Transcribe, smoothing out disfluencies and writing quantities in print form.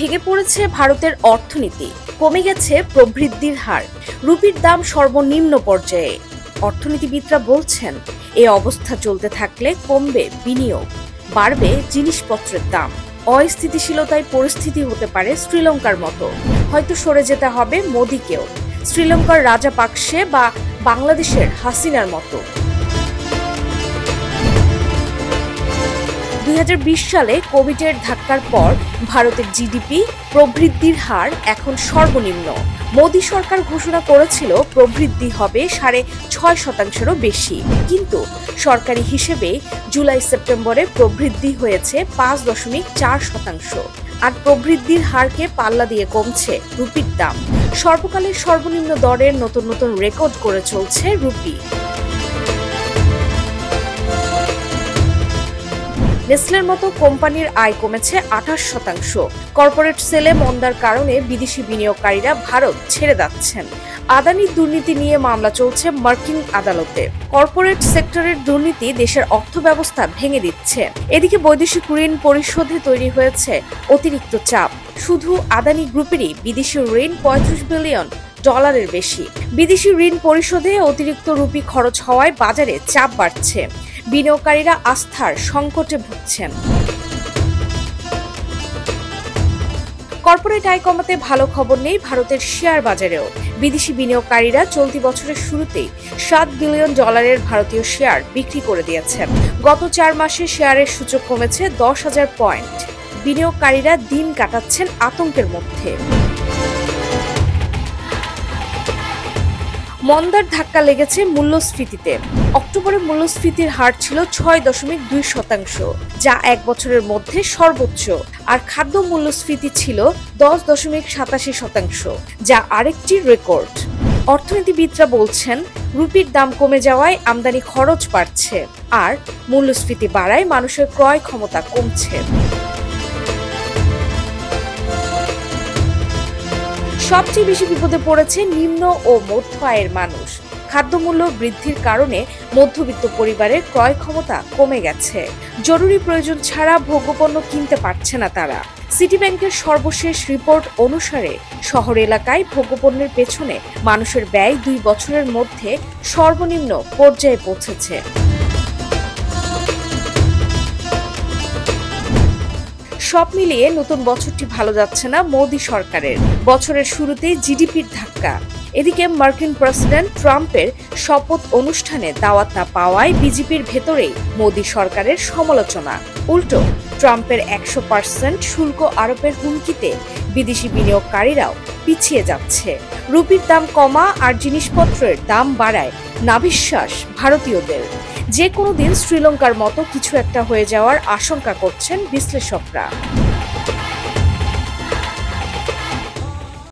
ভেঙে পড়েছে ভারতের অর্থনীতি, কমে গেছে প্রবৃদ্ধির হার, রুপির দাম সর্বনিম্ন পর্যায়ে। অর্থনীতিবিদরা বলছেন, এই অবস্থা চলতে থাকলে কমবে বিনিয়োগ, বাড়বে জিনিসপত্রের দাম। অস্থিতিশীলতায় পরিস্থিতি হতে পারে শ্রীলঙ্কার মতো। হয়তো সরে যেতে হবে মোদিকেও, শ্রীলঙ্কার রাজাপাকসে বা বাংলাদেশের হাসিনার মতো। 2020 সালে কোভিডের ধাক্কার পর ভারতের জিডিপি প্রবৃদ্ধির হার এখন সর্বনিম্ন। মোদি সরকার ঘোষণা করেছিল প্রবৃদ্ধি হবে 6.5%-এরও বেশি, কিন্তু সরকারি হিসেবে জুলাই সেপ্টেম্বরে প্রবৃদ্ধি হয়েছে 5.4%। আর প্রবৃদ্ধির হারকে পাল্লা দিয়ে কমছে রুপির দাম। সর্বকালের সর্বনিম্ন দরের নতুন নতুন রেকর্ড করে চলছে রুপি। নেসলের মতো কোম্পানির আয় কমেছে 28%। কর্পোরেট সেলে মন্দার কারণে বিদেশি বিনিয়োগকারীরা ভারত ছেড়ে যাচ্ছেন। আদানির দুর্নীতি নিয়ে মামলা চলছে মার্কিন আদালতে। কর্পোরেট সেক্টরের দুর্নীতি দেশের অর্থব্যবস্থা ভেঙে দিচ্ছে। এদিকে বৈদেশিক ঋণ পরিশোধে তৈরি হয়েছে অতিরিক্ত চাপ। শুধু আদানি গ্রুপেরই বিদেশি ঋণ $35 বিলিয়ন বেশি। বিদেশি ঋণ পরিশোধে অতিরিক্ত রুপি খরচ হওয়ায় বাজারে চাপ বাড়ছে। বিনিয়োগকারীরা আস্থার সংকটে ভুগছেন। কর্পোরেট আয় কমাতে ভালো খবর নেই ভারতের শেয়ার বাজারেও। বিদেশি বিনিয়োগকারীরা চলতি বছরের শুরুতেই $7 বিলিয়ন ভারতীয় শেয়ার বিক্রি করে দিয়েছেন। গত 4 মাসে শেয়ারের সূচক কমেছে 10,000 পয়েন্ট। বিনিয়োগকারীরা দিন কাটাচ্ছেন আতঙ্কের মধ্যে। মন্দার ধাক্কা লেগেছে মূল্যস্ফীতিতে। অক্টোবরে মূল্যস্ফীতির হার ছিল 6.2%, যা 1 বছরের মধ্যে সর্বোচ্চ। আর খাদ্য মূল্যস্ফীতি ছিল 10.87%, যা আরেকটি রেকর্ড। অর্থনীতিবিদরা বলছেন, রুপির দাম কমে যাওয়ায় আমদানি খরচ বাড়ছে, আর মূল্যস্ফীতি বাড়ায় মানুষের ক্রয় ক্ষমতা কমছে। সবচেয়ে বেশি বিপদে পড়েছে নিম্ন ও মধ্য আয়ের মানুষ। খাদ্যমূল্য বৃদ্ধির কারণে মধ্যবিত্ত পরিবারের ক্রয় ক্ষমতা কমে গেছে। জরুরি প্রয়োজন ছাড়া ভোগ্যপণ্য কিনতে পারছে না তারা। সিটি ব্যাংকের সর্বশেষ রিপোর্ট অনুসারে শহর এলাকায় ভোগ্যপণ্যের পেছনে মানুষের ব্যয় 2 বছরের মধ্যে সর্বনিম্ন পর্যায়ে পৌঁছেছে। সব মিলিয়ে নতুন বছরটি ভালো যাচ্ছে না মোদি সরকারের। বছরের শুরুতেই জিডিপির ধাক্কা। এদিকে মার্কিন প্রেসিডেন্ট ট্রাম্পের শপথ অনুষ্ঠানে দাওয়াত না পাওয়ায় বিজেপির ভেতরেই মোদি সরকারের সমালোচনা। উল্টো ট্রাম্পের 100% শুল্ক আরোপের হুমকিতে বিদেশি বিনিয়োগকারীরাও পিছিয়ে যাচ্ছে। রুপির দাম কমা আর জিনিসপত্রের দাম বাড়ায় নাভিশ্বাস ভারতীয়দের। যে কোনো দিন শ্রীলঙ্কার মতো কিছু একটা হয়ে যাওয়ার আশঙ্কা করছেন বিশ্লেষকরা।